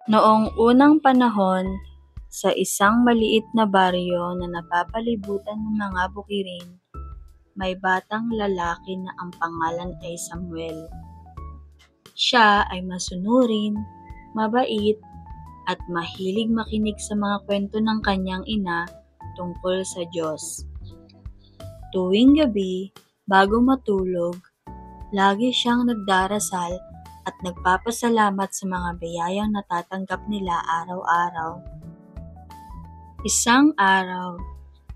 Noong unang panahon, sa isang maliit na baryo na napapalibutan ng mga bukirin, may batang lalaki na ang pangalan ay Samuel. Siya ay masunurin, mabait, at mahilig makinig sa mga kwento ng kanyang ina tungkol sa Diyos. Tuwing gabi, bago matulog, lagi siyang nagdarasal at nagpapasalamat sa mga biyayang natatanggap nila araw-araw. Isang araw,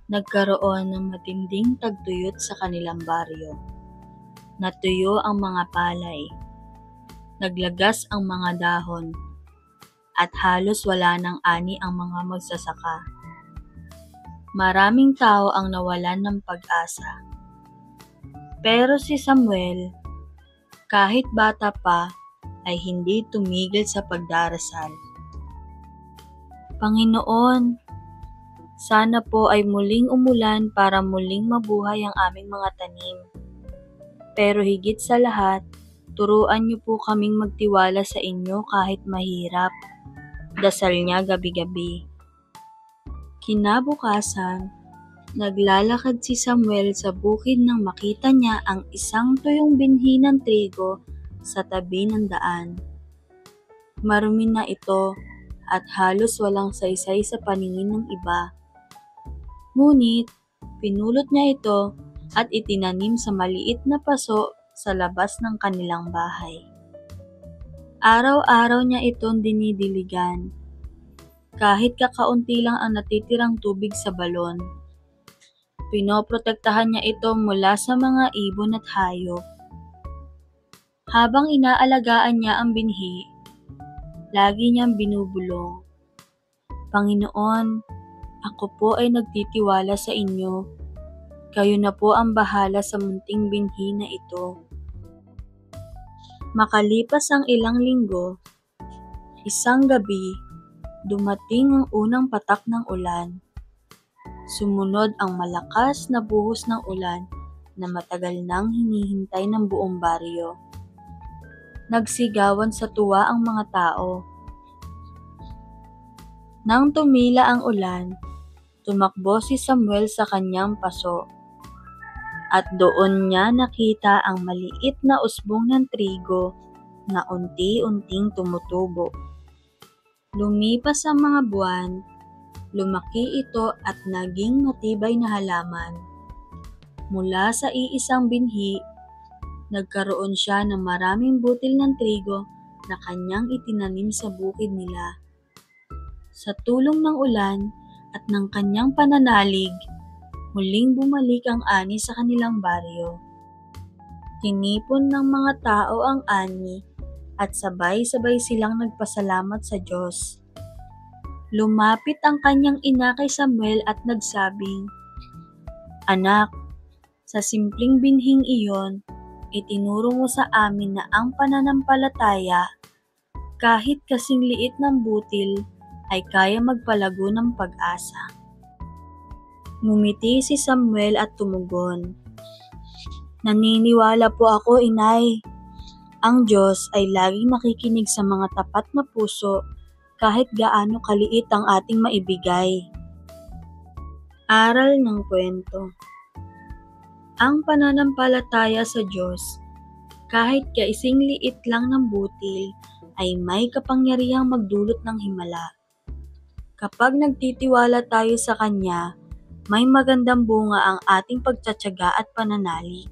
nagkaroon ng matinding tagtuyot sa kanilang baryo. Natuyo ang mga palay, naglagas ang mga dahon, at halos wala ng ani ang mga magsasaka. Maraming tao ang nawalan ng pag-asa. Pero si Samuel, kahit bata pa, ay hindi tumigil sa pagdarasal. Panginoon, sana po ay muling umulan para muling mabuhay ang aming mga tanim. Pero higit sa lahat, turuan niyo po kaming magtiwala sa inyo kahit mahirap. Dasal niya gabi-gabi. Kinabukasan, naglalakad si Samuel sa bukid nang makita niya ang isang tuyong binhi ng trigo sa tabi ng daan. Marumi na ito at halos walang saysay sa paningin ng iba. Ngunit, pinulot niya ito at itinanim sa maliit na paso sa labas ng kanilang bahay. Araw-araw niya itong dinidiligan. Kahit kakaunti lang ang natitirang tubig sa balon, pinoprotektahan niya ito mula sa mga ibon at hayop. Habang inaalagaan niya ang binhi, lagi niyang binubulong, Panginoon, ako po ay nagtitiwala sa inyo. Kayo na po ang bahala sa munting binhi na ito. Makalipas ang ilang linggo, isang gabi, dumating ang unang patak ng ulan. Sumunod ang malakas na buhos ng ulan na matagal nang hinihintay ng buong baryo. Nagsigawan sa tuwa ang mga tao. Nang tumila ang ulan, tumakbo si Samuel sa kanyang paso. At doon niya nakita ang maliit na usbong ng trigo na unti-unting tumutubo. Lumipas ang mga buwan, lumaki ito at naging matibay na halaman. Mula sa iisang binhi, nagkaroon siya ng maraming butil ng trigo na kanyang itinanim sa bukid nila. Sa tulong ng ulan at ng kanyang pananalig, muling bumalik ang ani sa kanilang baryo. Tinipon ng mga tao ang ani at sabay-sabay silang nagpasalamat sa Diyos. Lumapit ang kanyang ina kay Samuel at nagsabing, Anak, sa simpleng binhing iyon, itinuro mo sa amin na ang pananampalataya, kahit kasing liit ng butil, ay kaya magpalago ng pag-asa. Ngumiti si Samuel at tumugon, Naniniwala po ako, Inay. Ang Diyos ay laging nakikinig sa mga tapat na puso kahit gaano kaliit ang ating maibigay. Aral ng kwento. Ang pananampalataya sa Diyos, kahit kaising liit lang ng butil, ay may kapangyarihang magdulot ng himala. Kapag nagtitiwala tayo sa Kanya, may magandang bunga ang ating pagtitiyaga at pananalig.